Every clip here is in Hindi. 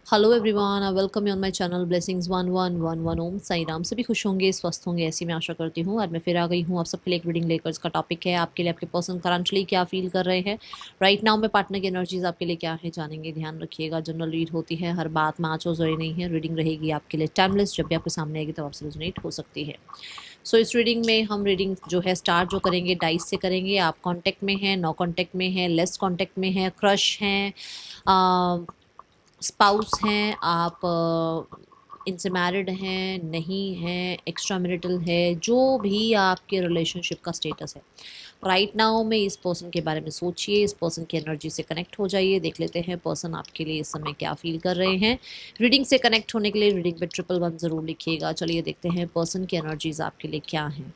Hello everyone, I welcome you on my channel blessings 1111 ओम साई राम। सभी खुश होंगे, स्वस्थ होंगे, ऐसी मैं आशा करती हूँ। आज मैं फिर आ गई हूँ आप सबके लिए एक रीडिंग लेकर। इसका टॉपिक है आपके लिए आपके पर्सन करंटली क्या फील कर रहे हैं राइट नाउ में। पार्टनर की एनर्जीज आपके लिए क्या है जानेंगे। ध्यान रखिएगा, जनरल रीड होती है, हर बात में आँच और ज़रूरी नहीं है। रीडिंग रहेगी आपके लिए टाइमलेस, जब भी आपके सामने आएगी तब आपसे रेजोनेट हो सकती है। सो इस रीडिंग में हम रीडिंग जो है स्टार्ट जो करेंगे डाइस से करेंगे। आप कांटेक्ट में हैं, नो कांटेक्ट में हैं, लेस कांटेक्ट में हैं, क्रश हैं, स्पाउस हैं, आप इनसे मैरिड हैं, नहीं हैं, एक्स्ट्रा मैरिटल है, जो भी आपके रिलेशनशिप का स्टेटस है राइट नाउ में इस पर्सन के बारे में सोचिए, इस पर्सन की एनर्जी से कनेक्ट हो जाइए। देख लेते हैं पर्सन आपके लिए इस समय क्या फील कर रहे हैं। रीडिंग से कनेक्ट होने के लिए रीडिंग पे 111 ज़रूर लिखिएगा। चलिए देखते हैं पर्सन की एनर्जीज आपके लिए क्या हैं।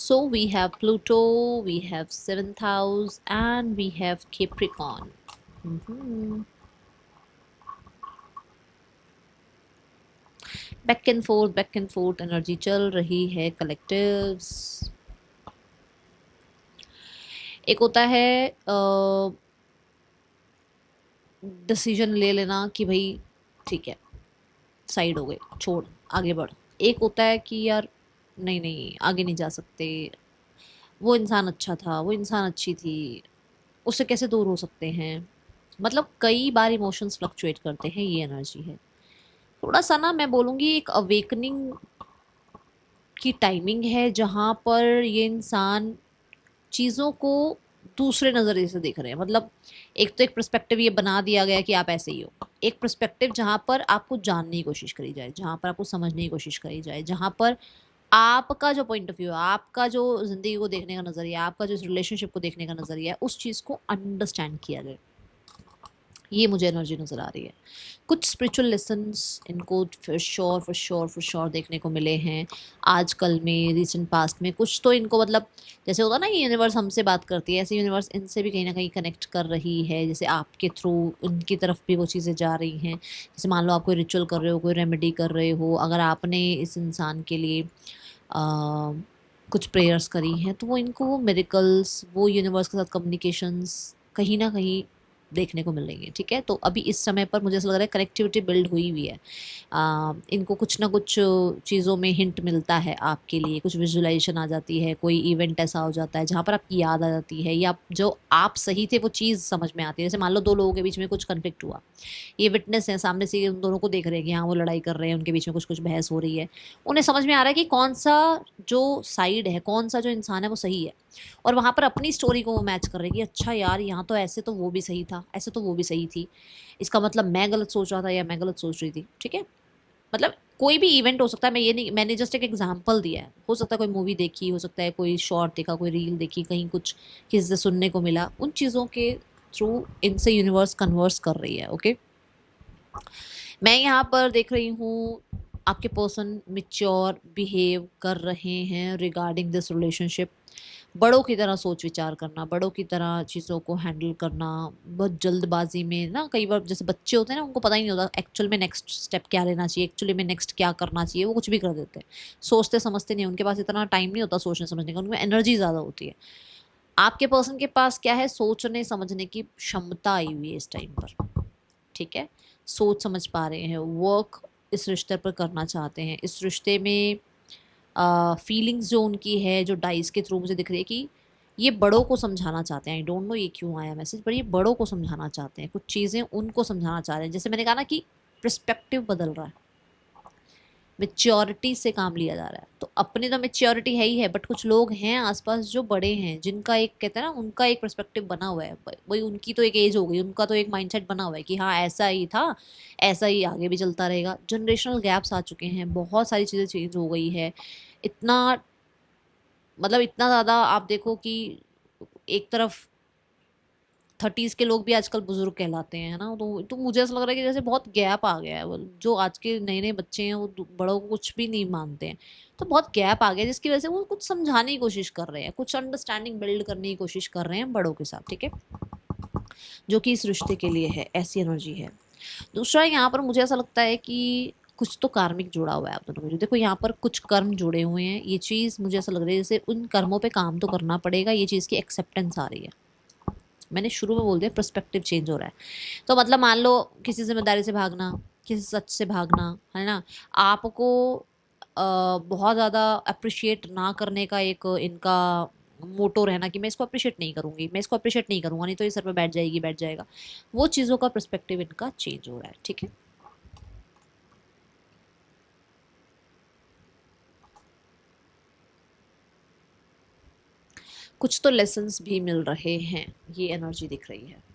So we have Pluto, we have seventh house, and we have Capricorn. Mhm. Back and fourth energy चल रही है कलेक्टिव्स। एक होता है डिसीजन ले लेना कि भाई ठीक है, साइड हो गए, छोड़, आगे बढ़। एक होता है कि यार नहीं नहीं, आगे नहीं जा सकते, वो इंसान अच्छा था, वो इंसान अच्छी थी, उससे कैसे दूर हो सकते हैं। मतलब कई बार इमोशंस फ्लक्चुएट करते हैं, ये एनर्जी है। थोड़ा सा ना मैं बोलूँगी एक अवेकनिंग की टाइमिंग है, जहाँ पर ये इंसान चीज़ों को दूसरे नज़रिए से देख रहे हैं। मतलब एक तो एक पर्सपेक्टिव ये बना दिया गया कि आप ऐसे ही हो, एक पर्सपेक्टिव जहाँ पर आपको जानने की कोशिश करी जाए, जहाँ पर आपको समझने की कोशिश करी जाए, जहाँ पर आपका जो पॉइंट ऑफ व्यू है, आपका जो ज़िंदगी को देखने का नज़रिया, आपका जो इस रिलेशनशिप को देखने का नज़रिया है, उस चीज़ को अंडरस्टैंड किया जाए। ये मुझे एनर्जी नज़र आ रही है। कुछ स्पिरिचुअल लेसन्स इनको फॉर श्योर देखने को मिले हैं आजकल में, रीसेंट पास्ट में। कुछ तो इनको मतलब जैसे होता ना कि यूनिवर्स हमसे बात करती है, ऐसे यूनिवर्स इनसे भी कहीं ना कहीं कनेक्ट कर रही है। जैसे आपके थ्रू उनकी तरफ भी वो चीज़ें जा रही हैं। जैसे मान लो आप कोई रिचुअल कर रहे हो, कोई रेमेडी कर रहे हो, अगर आपने इस इंसान के लिए आ, कुछ प्रेयर्स करी हैं, तो वो इनको वो मिरेकल्स, वो यूनिवर्स के साथ कम्युनिकेशंस कहीं ना कहीं देखने को मिल रही है। ठीक है, तो अभी इस समय पर मुझे ऐसा लग रहा है कनेक्टिविटी बिल्ड हुई हुई है। इनको कुछ ना कुछ चीज़ों में हिंट मिलता है आपके लिए, कुछ विजुलाइजेशन आ जाती है, कोई इवेंट ऐसा हो जाता है जहाँ पर आपकी याद आ जाती है, या जो आप सही थे वो चीज़ समझ में आती है। जैसे मान लो दो लोगों के बीच में कुछ कन्फ्लिक्ट हुआ, ये विटनेस है, सामने से उन दोनों को देख रहे हैं कि हाँ वो लड़ाई कर रहे हैं, उनके बीच में कुछ कुछ बहस हो रही है। उन्हें समझ में आ रहा है कि कौन सा जो साइड है, कौन सा जो इंसान है वो सही है, और वहाँ पर अपनी स्टोरी को वो मैच कर रहे हैं कि अच्छा यार यहाँ तो ऐसे तो वो भी सही था, ऐसे तो वो भी सही थी, इसका मतलब मैं गलत सोच रहा था या मैं गलत सोच रही थी। ठीक है, मतलब कोई भी इवेंट हो सकता है। मैं ये नहीं, मैंने जस्ट एक एग्जांपल दिया है। हो सकता है कोई मूवी देखी, हो सकता है कोई शॉर्ट देखा, कोई रील देखी, कहीं कुछ किसी से सुनने को मिला, उन चीज़ों के थ्रू इनसे यूनिवर्स कन्वर्स कर रही है। ओके, मैं यहाँ पर देख रही हूँ आपके पर्सन मिच्योर बिहेव कर रहे हैं रिगार्डिंग दिस रिलेशनशिप। बड़ों की तरह सोच विचार करना, बड़ों की तरह चीज़ों को हैंडल करना। बहुत जल्दबाजी में ना, कई बार जैसे बच्चे होते हैं ना, उनको पता ही नहीं होता एक्चुअल में नेक्स्ट स्टेप क्या लेना चाहिए, एक्चुअली में नेक्स्ट क्या करना चाहिए, वो कुछ भी कर देते हैं, सोचते समझते नहीं। उनके पास इतना टाइम नहीं होता सोचने समझने का, उनमें एनर्जी ज़्यादा होती है। आपके पर्सन के पास क्या है, सोचने समझने की क्षमता आई हुई है इस टाइम पर। ठीक है, सोच समझ पा रहे हैं, वर्क इस रिश्ते पर करना चाहते हैं। इस रिश्ते में फीलिंग्स जो उनकी है, जो डाइस के थ्रू मुझे दिख रही है कि ये बड़ों को समझाना चाहते हैं। आई डोंट नो ये क्यों आया मैसेज, पर ये बड़ों को समझाना चाहते हैं, कुछ चीज़ें उनको समझाना चाह रहे हैं। जैसे मैंने कहा ना कि पर्सपेक्टिव बदल रहा है, मेच्योरिटी से काम लिया जा रहा है। तो अपनी तो मेच्योरिटी है ही है, बट कुछ लोग हैं आसपास जो बड़े हैं, जिनका एक कहते हैं ना, उनका एक पर्सपेक्टिव बना हुआ है। वही उनकी तो एक एज हो गई, उनका तो एक माइंडसेट बना हुआ है कि हाँ ऐसा ही था, ऐसा ही आगे भी चलता रहेगा। जनरेशनल गैप्स आ चुके हैं, बहुत सारी चीज़ें चेंज हो गई है। इतना मतलब इतना ज़्यादा आप देखो कि एक तरफ 30s के लोग भी आजकल बुजुर्ग कहलाते हैं, है ना। तो मुझे ऐसा लग रहा है कि जैसे बहुत गैप आ गया है। जो आज के नए नए बच्चे हैं वो बड़ों को कुछ भी नहीं मानते हैं। तो बहुत गैप आ गया, जिसकी वजह से वो कुछ समझाने की कोशिश कर रहे हैं, कुछ अंडरस्टैंडिंग बिल्ड करने की कोशिश कर रहे हैं बड़ों के साथ। ठीक है, जो कि इस रिश्ते के लिए है, ऐसी एनर्जी है। दूसरा, यहाँ पर मुझे ऐसा लगता है कि कुछ तो कार्मिक जुड़ा हुआ है आप दोनों में। देखो यहाँ पर कुछ कर्म जुड़े हुए हैं, ये चीज़ मुझे ऐसा लग रहा है जैसे उन कर्मों पे काम तो करना पड़ेगा, ये चीज़ की एक्सेप्टेंस आ रही है। मैंने शुरू में बोल दिया पर्सपेक्टिव चेंज हो रहा है। तो मतलब मान लो किसी जिम्मेदारी से भागना, किसी सच से भागना, है ना, आपको बहुत ज़्यादा अप्रिशिएट ना करने का एक इनका मोटो रहना कि मैं इसको अप्रिशिएट नहीं करूंगी, मैं इसको अप्रिशिएट नहीं करूंगा, नहीं तो ये सर पे बैठ जाएगी, बैठ जाएगा। वो चीज़ों का पर्सपेक्टिव इनका चेंज हो रहा है। ठीक है, कुछ तो लेसन्स भी मिल रहे हैं, ये एनर्जी दिख रही है।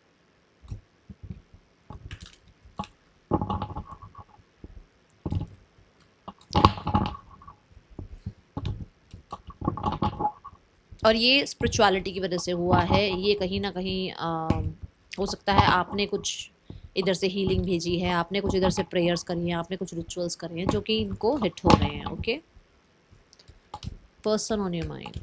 और ये स्पिरिचुअलिटी की वजह से हुआ है, ये कहीं ना कहीं हो सकता है आपने कुछ इधर से हीलिंग भेजी है, आपने कुछ इधर से प्रेयर्स करी हैं, आपने कुछ रिचुअल्स करे हैं जो कि इनको हिट हो रहे हैं। Okay, person on your mind.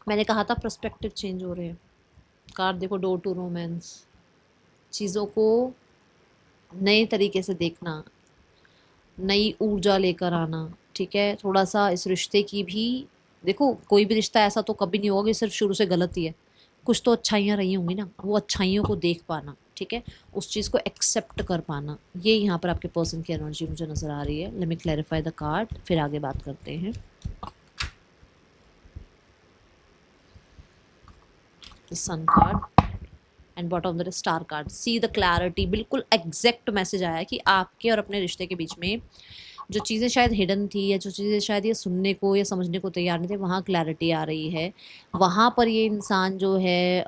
मैंने कहा था पर्सपेक्टिव चेंज हो रहे हैं। कार्ड देखो, डोर टू रोमांस, चीज़ों को नए तरीके से देखना, नई ऊर्जा लेकर आना। ठीक है, थोड़ा सा इस रिश्ते की भी देखो, कोई भी रिश्ता ऐसा तो कभी नहीं होगा कि सिर्फ शुरू से गलत ही है, कुछ तो अच्छाइयाँ रही होंगी ना, वो अच्छाइयों को देख पाना। ठीक है, उस चीज़ को एक्सेप्ट कर पाना, ये यहाँ पर आपके पर्सन की एनर्जी मुझे नज़र आ रही है। Let me clarify the card, फिर आगे बात करते हैं। Sun card and bottom of the star card. See the clarity, बिल्कुल एग्जैक्ट मैसेज आया कि आपके और अपने रिश्ते के बीच में जो चीज़ें शायद हिडन थी, या जो चीज़ें शायद ये सुनने को या समझने को तैयार नहीं थे, वहाँ क्लैरिटी आ रही है। वहाँ पर ये इंसान जो है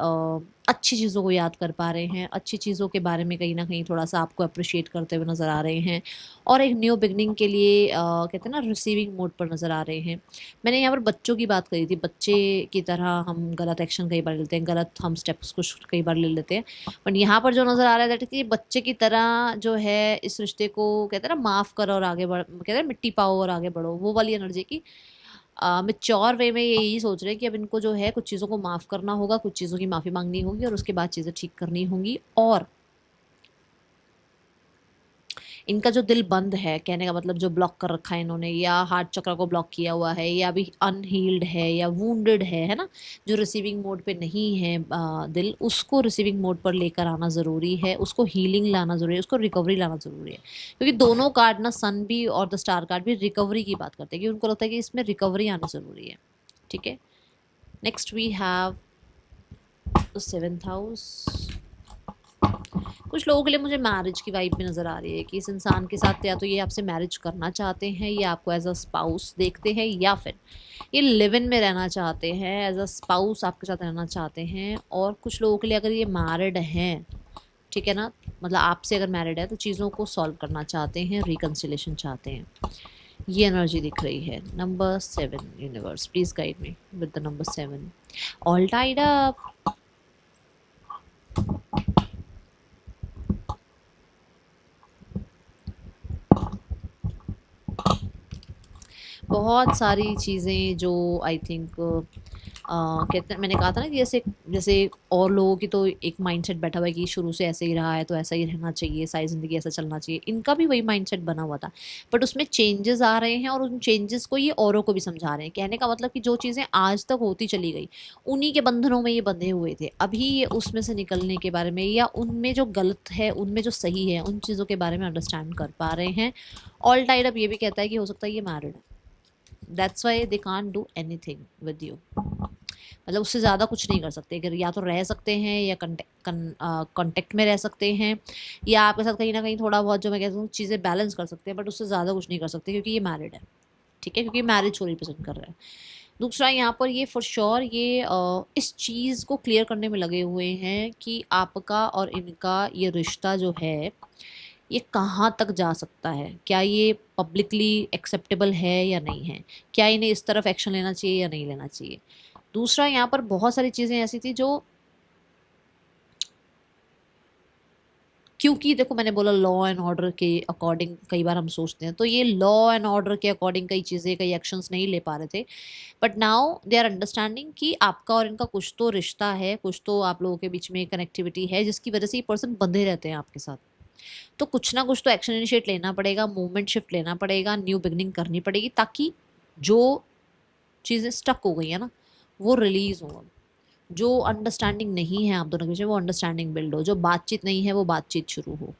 अच्छी चीज़ों को याद कर पा रहे हैं, अच्छी चीज़ों के बारे में कहीं ना कहीं थोड़ा सा आपको अप्रिशिएट करते हुए नज़र आ रहे हैं, और एक न्यू बिगनिंग के लिए कहते हैं ना, रिसीविंग मोड पर नज़र आ रहे हैं। मैंने यहाँ पर बच्चों की बात करी थी, बच्चे की तरह हम गलत एक्शन कई बार लेते हैं, गलत हम स्टेप्स कुछ कई बार ले लेते हैं, बट यहाँ पर जो नज़र आ रहा है दैट कि बच्चे की तरह जो है इस रिश्ते को, कहते हैं ना, माफ़ करो और आगे बढ़, कहते हैं मिट्टी पाओ और आगे बढ़ो, वो वाली एनर्जी की मेच्योर वे में यही सोच रहे हैं कि अब इनको जो है कुछ चीज़ों को माफ़ करना होगा, कुछ चीज़ों की माफ़ी मांगनी होगी, और उसके बाद चीज़ें ठीक करनी होंगी। और इनका जो दिल बंद है, कहने का मतलब जो ब्लॉक कर रखा है इन्होंने, या हार्ट चक्र को ब्लॉक किया हुआ है, या अभी अनहील्ड है या वुंडेड है ना, जो रिसीविंग मोड पे नहीं है दिल, उसको रिसीविंग मोड पर लेकर आना ज़रूरी है, उसको हीलिंग लाना ज़रूरी है, उसको रिकवरी लाना ज़रूरी है। क्योंकि दोनों कार्ड ना, सन भी और द स्टार कार्ड भी, रिकवरी की बात करते हैं कि उनको लगता है कि इसमें रिकवरी आनी ज़रूरी है। ठीक है, next we have the seventh house. कुछ लोगों के लिए मुझे मैरिज की वाइब भी नज़र आ रही है कि इस इंसान के साथ या तो ये आपसे मैरिज करना चाहते हैं, या आपको एज अ स्पाउस देखते हैं, या फिर ये लिव इन में रहना चाहते हैं, एज अ स्पाउस आपके साथ रहना चाहते हैं। और कुछ लोगों के लिए अगर ये मैरिड हैं, ठीक है ना, मतलब आपसे अगर मैरिड है तो चीज़ों को सॉल्व करना चाहते हैं, रिकन्सिलेशन चाहते हैं। ये एनर्जी दिख रही है। Number 7, universe please guide me with the number 7। All tied up. बहुत सारी चीज़ें जो आई थिंक कहते हैं, मैंने कहा था ना कि जैसे जैसे और लोगों की तो एक माइंडसेट बैठा हुआ है कि शुरू से ऐसे ही रहा है तो ऐसा ही रहना चाहिए, सारी ज़िंदगी ऐसा चलना चाहिए, इनका भी वही माइंडसेट बना हुआ था। बट उसमें चेंजेस आ रहे हैं, और उन चेंजेस को ये औरों को भी समझा रहे हैं। कहने का मतलब कि जो चीज़ें आज तक होती चली गई, उन्हीं के बंधनों में ये बंधे हुए थे, अभी ये उसमें से निकलने के बारे में, या उनमें जो गलत है उनमें जो सही है, उन चीज़ों के बारे में अंडरस्टैंड कर पा रहे हैं। ऑल टाइड अब ये भी कहता है कि हो सकता है ये मैरिड है, that's why they can't do anything with you. मतलब उससे ज़्यादा कुछ नहीं कर सकते, अगर या तो रह सकते हैं, या कांटेक्ट में रह सकते हैं, या आपके साथ कहीं ना कहीं थोड़ा बहुत, जो मैं कहता हूँ, चीज़ें बैलेंस कर सकते हैं, बट उससे ज़्यादा कुछ नहीं कर सकते क्योंकि ये मैरिड है। ठीक है, क्योंकि मैरिज को रिप्रेजेंट कर रहा है। दूसरा, यहाँ पर ये फॉर श्योर ये इस चीज़ को क्लियर करने में लगे हुए हैं कि आपका और इनका ये रिश्ता जो है, ये कहाँ तक जा सकता है, क्या ये पब्लिकली एक्सेप्टेबल है या नहीं है, क्या इन्हें इस तरफ एक्शन लेना चाहिए या नहीं लेना चाहिए। दूसरा, यहाँ पर बहुत सारी चीज़ें ऐसी थी जो क्योंकि देखो मैंने बोला लॉ एंड ऑर्डर के अकॉर्डिंग कई बार हम सोचते हैं, तो ये लॉ एंड ऑर्डर के अकॉर्डिंग कई चीज़ें कई एक्शंस नहीं ले पा रहे थे। But now they are understanding कि आपका और इनका कुछ तो रिश्ता है, कुछ तो आप लोगों के बीच में कनेक्टिविटी है जिसकी वजह से ये पर्सन बंधे रहते हैं आपके साथ। तो कुछ ना कुछ तो एक्शन इनिशिएट लेना पड़ेगा, मूवमेंट शिफ्ट लेना पड़ेगा, न्यू बिगनिंग करनी पड़ेगी, ताकि जो चीज़ें स्टक हो गई है ना वो रिलीज हो। जो अंडरस्टैंडिंग नहीं है आप दोनों के बीच में वो अंडरस्टैंडिंग बिल्ड हो, जो बातचीत नहीं है वो बातचीत शुरू हो।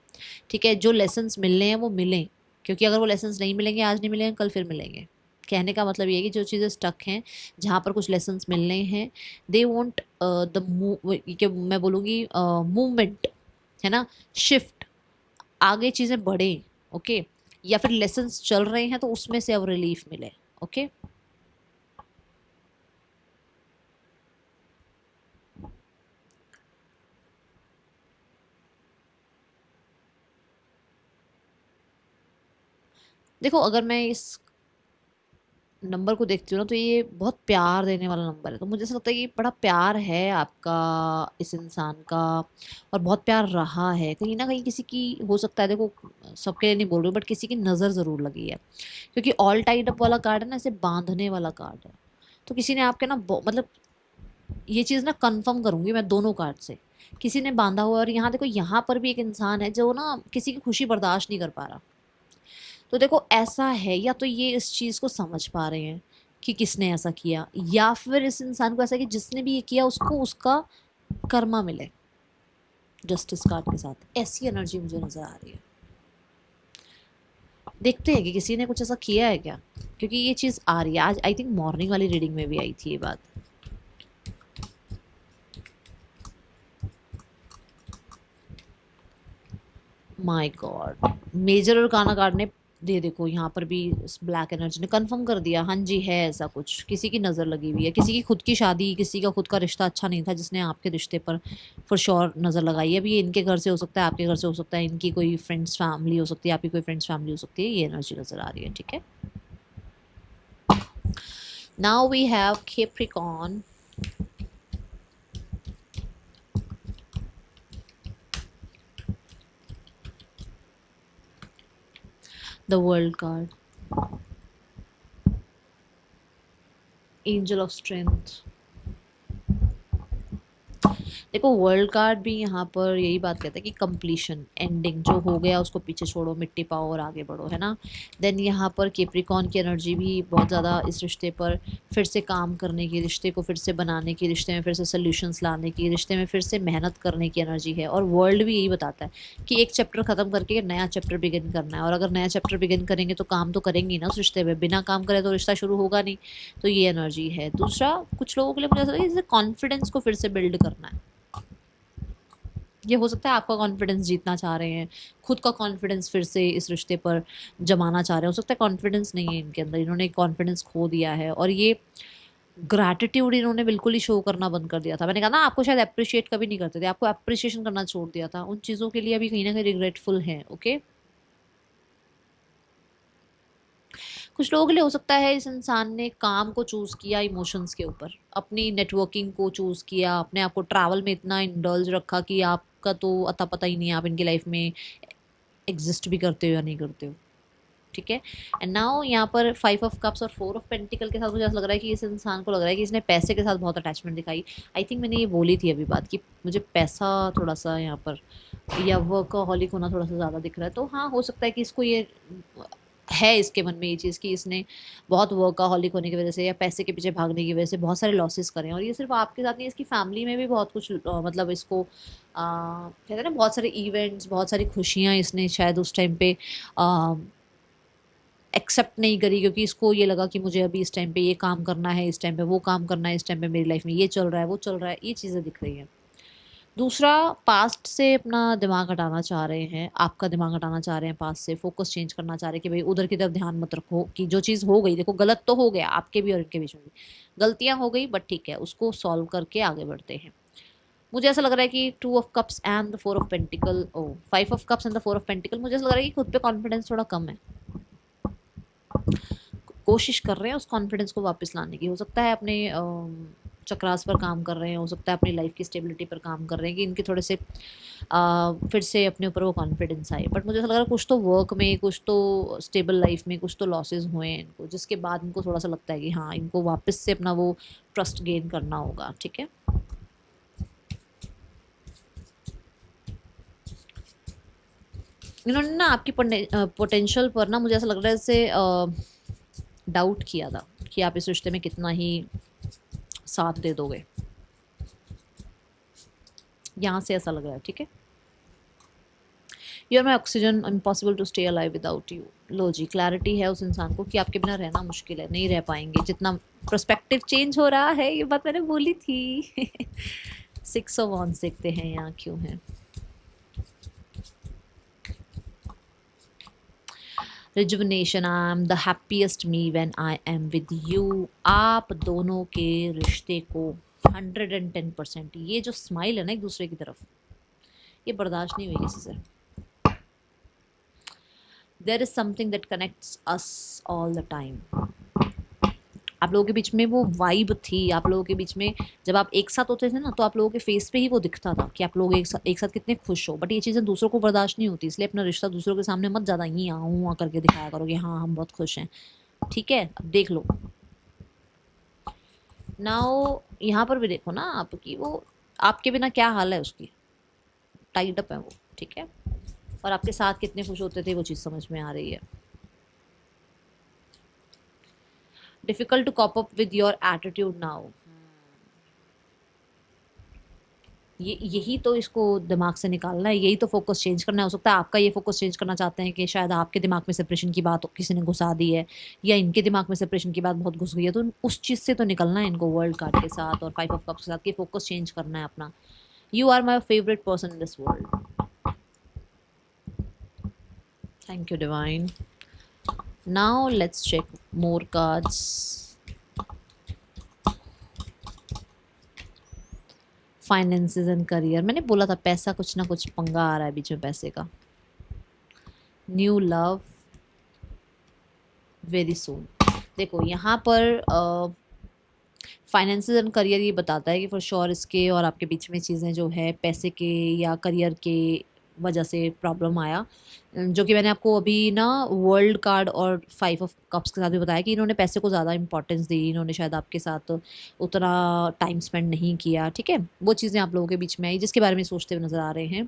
ठीक है, जो लेसन्स मिलने हैं वो मिलें, क्योंकि अगर वो लेसन्स नहीं मिलेंगे, आज नहीं मिलेंगे, कल फिर मिलेंगे। कहने का मतलब ये है कि जो चीज़ें स्टक हैं, जहाँ पर कुछ लेसन्स मिलने हैं, दे वॉन्ट द मैं बोलूँगी मूवमेंट, है ना, शिफ्ट, आगे चीज़ें बढ़े। ओके, या फिर लेसन्स चल रहे हैं तो उसमें से अब रिलीफ मिले। ओके, देखो अगर मैं इस नंबर को देखती हूँ ना तो ये बहुत प्यार देने वाला नंबर है, तो मुझे ऐसा लगता है कि बड़ा प्यार है आपका इस इंसान का, और बहुत प्यार रहा है। कहीं ना कहीं किसी की हो सकता है, देखो सबके लिए नहीं बोल रही हूँ, बट किसी की नज़र ज़रूर लगी है, क्योंकि ऑल टाइड अप वाला कार्ड है ना, ऐसे बांधने वाला कार्ड है। तो किसी ने आपके ना मतलब ये चीज़ ना कंफर्म करूंगी मैं दोनों कार्ड से, किसी ने बांधा हुआ है। और यहाँ देखो यहाँ पर भी एक इंसान है जो ना किसी की खुशी बर्दाश्त नहीं कर पा रहा। तो देखो ऐसा है, या तो ये इस चीज़ को समझ पा रहे हैं कि किसने ऐसा किया, या फिर इस इंसान को ऐसा है कि जिसने भी ये किया उसको उसका कर्मा मिले। जस्टिस कार्ड के साथ ऐसी एनर्जी मुझे नजर आ रही है। देखते हैं कि किसी ने कुछ ऐसा किया है क्या, क्योंकि ये चीज़ आ रही है। आज आई थिंक मॉर्निंग वाली रीडिंग में भी आई थी ये बात। माय गॉड, मेजर और काना कार्ड ने दे देखो यहाँ पर भी इस ब्लैक एनर्जी ने कंफर्म कर दिया, हाँ जी है ऐसा कुछ, किसी की नज़र लगी हुई है, किसी की खुद की शादी, किसी का खुद का रिश्ता अच्छा नहीं था जिसने आपके रिश्ते पर फॉर श्योर नज़र लगाई है। अभी ये इनके घर से हो सकता है, आपके घर से हो सकता है, इनकी कोई फ्रेंड्स फैमिली हो सकती है, आपकी कोई फ्रेंड्स फैमिली हो सकती है, ये एनर्जी नज़र आ रही है। ठीक है, now we have Capricorn. The world card, angel of strength. देखो वर्ल्ड कार्ड भी यहाँ पर यही बात कहता है कि कंप्लीशन, एंडिंग, जो हो गया उसको पीछे छोड़ो, मिट्टी पाओ और आगे बढ़ो, है ना। देन यहाँ पर कैप्रिकॉर्न की एनर्जी भी बहुत ज़्यादा इस रिश्ते पर फिर से काम करने की, रिश्ते को फिर से बनाने की, रिश्ते में फिर से सोल्यूशंस लाने की, रिश्ते में फिर से मेहनत करने की एनर्जी है। और वर्ल्ड भी यही बताता है कि एक चैप्टर ख़त्म करके नया चैप्टर बिगिन करना है, और अगर नया चैप्टर बिगिन करेंगे तो काम तो करेंगे ना उस रिश्ते में, बिना काम करे तो रिश्ता शुरू होगा नहीं। तो ये एनर्जी है। दूसरा, कुछ लोगों के लिए मुझे ऐसा लगता है जैसे कॉन्फिडेंस को फिर से बिल्ड करना है। ये हो सकता है आपका कॉन्फिडेंस जीतना चाह रहे हैं, खुद का कॉन्फिडेंस फिर से इस रिश्ते पर जमाना चाह रहे हैं। हो सकता है कॉन्फिडेंस नहीं है इनके अंदर, इन्होंने कॉन्फिडेंस खो दिया है, और ये ग्रैटिट्यूड इन्होंने बिल्कुल ही शो करना बंद कर दिया था। मैंने कहा ना आपको शायद अप्रिशिएट कभी नहीं करते थे, आपको अप्रिशिएशन करना छोड़ दिया था। उन चीज़ों के लिए अभी कहीं ना कहीं रिग्रेटफुल है। ओके, कुछ लोगों के लिए हो सकता है इस इंसान ने काम को चूज़ किया इमोशंस के ऊपर, अपनी नेटवर्किंग को चूज़ किया, अपने आप को ट्रैवल में इतना इंडल्ज रखा कि आपका तो अता पता ही नहीं है आप इनकी लाइफ में एग्जिस्ट भी करते हो या नहीं करते हो। ठीक है, एंड नाउ यहाँ पर 5 ऑफ कप्स और 4 ऑफ पेंटिकल के साथ मुझे ऐसा लग रहा है कि इस इंसान को लग रहा है कि इसने पैसे के साथ बहुत अटैचमेंट दिखाई। आई थिंक मैंने ये बोली थी अभी बात कि मुझे पैसा थोड़ा सा यहाँ पर, या वर्कaholic होना थोड़ा सा ज़्यादा दिख रहा है। तो हाँ हो सकता है कि इसको ये है इसके मन में ये चीज़ कि इसने बहुत वर्कaholic होने की वजह से या पैसे के पीछे भागने की वजह से बहुत सारे लॉसेस करे। और ये सिर्फ आपके साथ नहीं, इसकी फैमिली में भी बहुत कुछ मतलब इसको कहते हैं ना, बहुत सारे इवेंट्स, बहुत सारी खुशियाँ इसने शायद उस टाइम पे एक्सेप्ट नहीं करी, क्योंकि इसको ये लगा कि मुझे अभी इस टाइम पे ये काम करना है, इस टाइम पे वो काम करना है, इस टाइम पे मेरी लाइफ में ये चल रहा है, वो चल रहा है, ये चीज़ें दिख रही हैं। दूसरा, पास्ट से अपना दिमाग हटाना चाह रहे हैं, आपका दिमाग हटाना चाह रहे हैं पास्ट से, फोकस चेंज करना चाह रहे हैं कि भाई उधर की तरफ ध्यान मत रखो, कि जो चीज़ हो गई, देखो गलत तो हो गया आपके भी और इनके बीच में भी गलतियां हो गई, बट ठीक है उसको सॉल्व करके आगे बढ़ते हैं। मुझे ऐसा लग रहा है कि 2 of cups and the 4 of pentacle, oh 5 of cups and the 4 of pentacle, मुझे ऐसा लग रहा है कि खुद पे कॉन्फिडेंस थोड़ा कम है, कोशिश कर रहे हैं उस कॉन्फिडेंस को वापस लाने की। हो सकता है अपने चक्रास पर काम कर रहे हैं, हो सकता है अपनी लाइफ की स्टेबिलिटी पर काम कर रहे हैं कि इनके थोड़े से फिर से अपने ऊपर वो कॉन्फिडेंस आए। बट मुझे ऐसा लग रहा है कुछ तो वर्क में, कुछ तो स्टेबल लाइफ में कुछ तो लॉसेस हुए हैं इनको, जिसके बाद इनको थोड़ा सा लगता है कि हाँ इनको वापस से अपना वो ट्रस्ट गेन करना होगा। ठीक है, इन्होंने ना आपकी पोटेंशियल पर ना मुझे ऐसा लग रहा है जैसे डाउट किया था कि आप इस रिश्ते में कितना ही साथ दे दोगे, यहाँ से ऐसा लग रहा है। ठीक है, you are my oxygen, impossible to stay alive without you. लो जी, क्लैरिटी है उस इंसान को कि आपके बिना रहना मुश्किल है, नहीं रह पाएंगे। जितना पर्सपेक्टिव चेंज हो रहा है, ये बात मैंने बोली थी। 6 ऑफ wands देखते हैं यहाँ क्यों है। Rejuvenation, I am the happiest me when I am with you. आप दोनों के रिश्ते को 110%, ये जो स्माइल है ना एक दूसरे की तरफ, ये बर्दाश्त नहीं हुई किसी से। There is something that connects us all the time. आप लोगों के बीच में वो वाइब थी, आप लोगों के बीच में जब आप एक साथ होते थे ना, तो आप लोगों के फेस पे ही वो दिखता था कि आप लोग एक साथ कितने खुश हो। बट ये चीज़ें दूसरों को बर्दाश्त नहीं होती, इसलिए अपना रिश्ता दूसरों के सामने मत ज़्यादा ही आऊँ करके दिखाया करो कि हाँ हम बहुत खुश हैं। ठीक है, अब देख लो नाउ, यहाँ पर भी देखो ना आपकी वो, आपके बिना क्या हाल है उसकी, टाइट अप है वो। ठीक है, और आपके साथ कितने खुश होते थे वो चीज़ समझ में आ रही है। Difficult to cope up with your attitude now. यही तो इसको दिमाग से निकालना है, यही तो फोकस चेंज करना है। हो सकता है आपका ये फोकस चेंज करना चाहते हैं कि शायद आपके दिमाग में सेपरेशन की बात किसी ने घुसा दी है, या इनके दिमाग में सेपरेशन की बात बहुत घुस गई है, तो उस चीज़ से तो निकलना है इनको वर्ल्ड कार्ड के साथ और 5 ऑफ कप्स के साथ, कि फोकस चेंज करना है अपना। You are my favourite person in this world. Thank you divine. Now let's check more cards. Finances and career, मैंने बोला था पैसा कुछ ना कुछ पंगा आ रहा है बीच में पैसे का। New love very soon. देखो यहाँ पर फाइनेंसेस एंड करियर ये बताता है कि फॉर श्योर इसके और आपके बीच में चीज़ें जो है पैसे के या करियर के वजह से प्रॉब्लम आया, जो कि मैंने आपको अभी ना वर्ल्ड कार्ड और 5 ऑफ कप्स के साथ भी बताया कि इन्होंने पैसे को ज़्यादा इंपॉर्टेंस दी, इन्होंने शायद आपके साथ उतना टाइम स्पेंड नहीं किया। ठीक है, वो चीज़ें आप लोगों के बीच में आई जिसके बारे में सोचते हुए नज़र आ रहे हैं।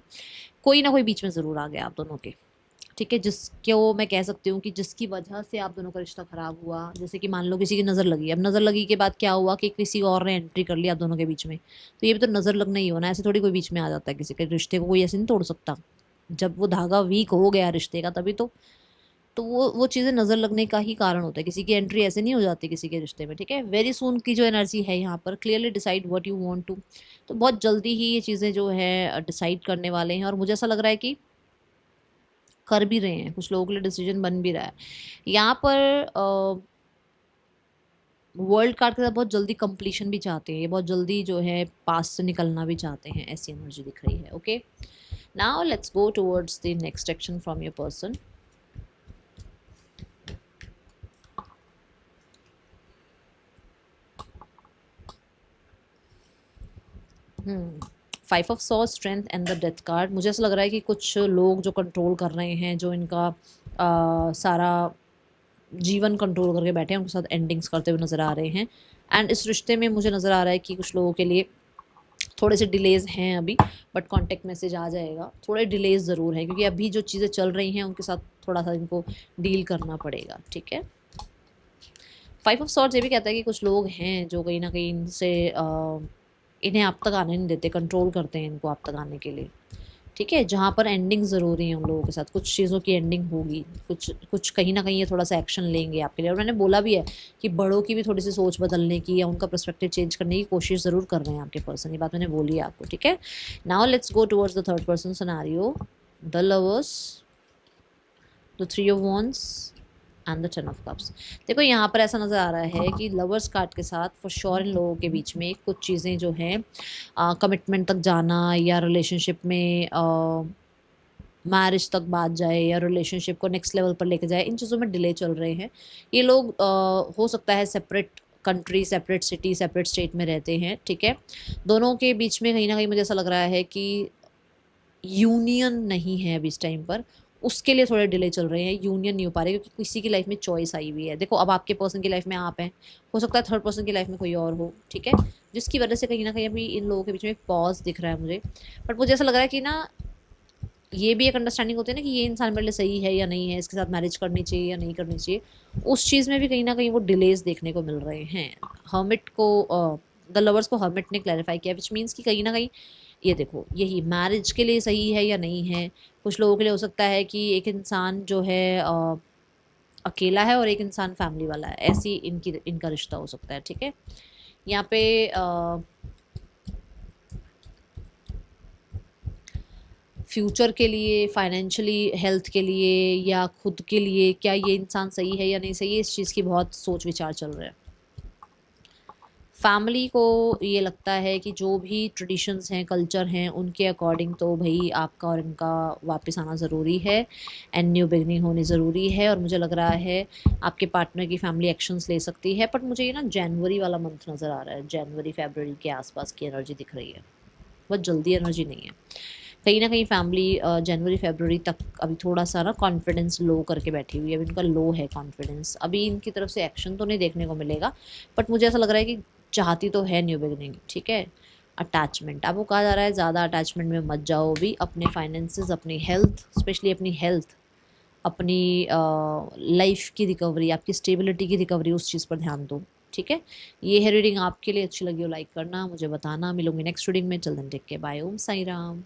कोई ना कोई बीच में ज़रूर आ गया आप दोनों के। ठीक है, जिसके वो मैं कह सकती हूँ कि जिसकी वजह से आप दोनों का रिश्ता ख़राब हुआ। जैसे कि मान लो किसी की नज़र लगी, अब नज़र लगी के बाद क्या हुआ कि किसी और ने एंट्री कर लिया आप दोनों के बीच में, तो ये भी तो नज़र लगना ही होना। ऐसे थोड़ी कोई बीच में आ जाता है किसी के रिश्ते को, कोई ऐसे नहीं तोड़ सकता। जब वो धागा वीक हो गया रिश्ते का तभी तो वो चीज़ें नज़र लगने का ही कारण होता है। किसी की एंट्री ऐसे नहीं हो जाती किसी के रिश्ते में। ठीक है, वेरी सून की जो एनर्जी है यहाँ पर, clearly decide what you want to, तो बहुत जल्दी ही ये चीज़ें जो है डिसाइड करने वाले हैं। और मुझे ऐसा लग रहा है कि कर भी रहे हैं, कुछ लोगों के लिए डिसीजन बन भी रहा है। यहाँ पर वर्ल्ड कार्ड के साथ बहुत जल्दी कंप्लीशन भी चाहते हैं, ये बहुत जल्दी जो है पास से निकलना भी चाहते हैं, ऐसी एनर्जी दिख रही है। Okay, now let's go towards the next action from your person. Hmm 5 of sword, strength and the death card. मुझे ऐसा लग रहा है कि कुछ लोग जो कंट्रोल कर रहे हैं, जो इनका सारा जीवन कंट्रोल करके बैठे हैं, उनके साथ एंडिंग्स करते हुए नज़र आ रहे हैं। एंड इस रिश्ते में मुझे नज़र आ रहा है कि कुछ लोगों के लिए थोड़े से डिलेज हैं अभी, बट कांटेक्ट मैसेज आ जाएगा। थोड़े डिलेज ज़रूर हैं क्योंकि अभी जो चीज़ें चल रही हैं उनके साथ थोड़ा सा इनको डील करना पड़ेगा। ठीक है, 5 ऑफ सॉर्ड्स ये भी कहता है कि कुछ लोग हैं जो कहीं ना कहीं इनसे इन्हें आप तक आने नहीं देते, कंट्रोल करते हैं इनको आप तक आने के लिए। ठीक है, जहाँ पर एंडिंग ज़रूरी है उन लोगों के साथ, कुछ चीज़ों की एंडिंग होगी, कुछ कुछ कहीं ना कहीं ये थोड़ा सा एक्शन लेंगे आपके लिए। और मैंने बोला भी है कि बड़ों की भी थोड़ी सी सोच बदलने की या उनका पर्सपेक्टिव चेंज करने की कोशिश ज़रूर कर रहे हैं आपके पर्सन, ये बात मैंने बोली है आपको। ठीक है, now let's go towards the third person scenario, the lovers, the 3 of wands and the 10 of cups. देखो यहाँ पर ऐसा नज़र आ रहा है कि लवर्स कार्ड के साथ फॉर श्योर इन लोगों के बीच में कुछ चीज़ें जो हैं, कमिटमेंट तक जाना या रिलेशनशिप में मैरिज तक बात जाए या रिलेशनशिप को नेक्स्ट लेवल पर लेके जाए, इन चीज़ों में डिले चल रहे हैं। ये लोग हो सकता है separate country, separate city, separate state में रहते हैं, ठीक है। दोनों के बीच में कहीं ना कहीं मुझे ऐसा लग रहा है कि यूनियन नहीं है अभी इस टाइम पर, उसके लिए थोड़े डिले चल रहे हैं, यूनियन नहीं हो पा रहे क्योंकि किसी की लाइफ में चॉइस आई हुई है। देखो अब आपके पर्सन की लाइफ में आप हैं, हो सकता है थर्ड पर्सन की लाइफ में कोई और हो, ठीक है, जिसकी वजह से कहीं ना कहीं अभी इन लोगों के बीच में एक पॉज दिख रहा है मुझे। बट मुझे ऐसा लग रहा है कि ना ये भी एक अंडरस्टैंडिंग होती है ना कि ये इंसान मेरे लिए सही है या नहीं है, इसके साथ मैरिज करनी चाहिए या नहीं करनी चाहिए, उस चीज़ में भी कहीं ना कहीं वो डिलेज देखने को मिल रहे हैं। हर्मिट को द लवर्स को हर्मिट ने क्लैरिफाई किया, विच मीन्स कि कहीं ना कहीं ये देखो यही मैरिज के लिए सही है या नहीं है। कुछ लोगों के लिए हो सकता है कि एक इंसान जो है अकेला है और एक इंसान फैमिली वाला है, ऐसी इनका रिश्ता हो सकता है, ठीक है। यहाँ पे फ्यूचर के लिए, फाइनेंशियली, हेल्थ के लिए या खुद के लिए क्या ये इंसान सही है या नहीं सही है, इस चीज़ की बहुत सोच विचार चल रहा है। फैमिली को ये लगता है कि जो भी ट्रेडिशंस हैं, कल्चर हैं, उनके अकॉर्डिंग तो भाई आपका और इनका वापस आना ज़रूरी है एंड न्यू बिगनिंग होनी ज़रूरी है। और मुझे लग रहा है आपके पार्टनर की फैमिली एक्शंस ले सकती है, बट मुझे ये ना जनवरी वाला मंथ नज़र आ रहा है, जनवरी फरवरी के आसपास की एनर्जी दिख रही है, बहुत जल्दी एनर्जी नहीं है। कहीं ना कहीं फैमिली जनवरी फरवरी तक अभी थोड़ा सा ना कॉन्फिडेंस लो करके बैठी हुई है, अभी इनका लो है कॉन्फिडेंस, अभी इनकी तरफ से एक्शन तो नहीं देखने को मिलेगा, बट मुझे ऐसा लग रहा है कि चाहती तो है न्यू बिगनिंग, ठीक है। अटैचमेंट आपको कहा जा रहा है, ज़्यादा अटैचमेंट में मत जाओ भी, अपने फाइनेंसेस, अपनी हेल्थ, स्पेशली अपनी हेल्थ, अपनी लाइफ की रिकवरी, आपकी स्टेबिलिटी की रिकवरी, उस चीज़ पर ध्यान दो, ठीक है। ये है रीडिंग, आपके लिए अच्छी लगी हो लाइक करना, मुझे बताना। मिलूंगी नेक्स्ट रीडिंग में, चल देन टेक के बाय, ओम साई राम।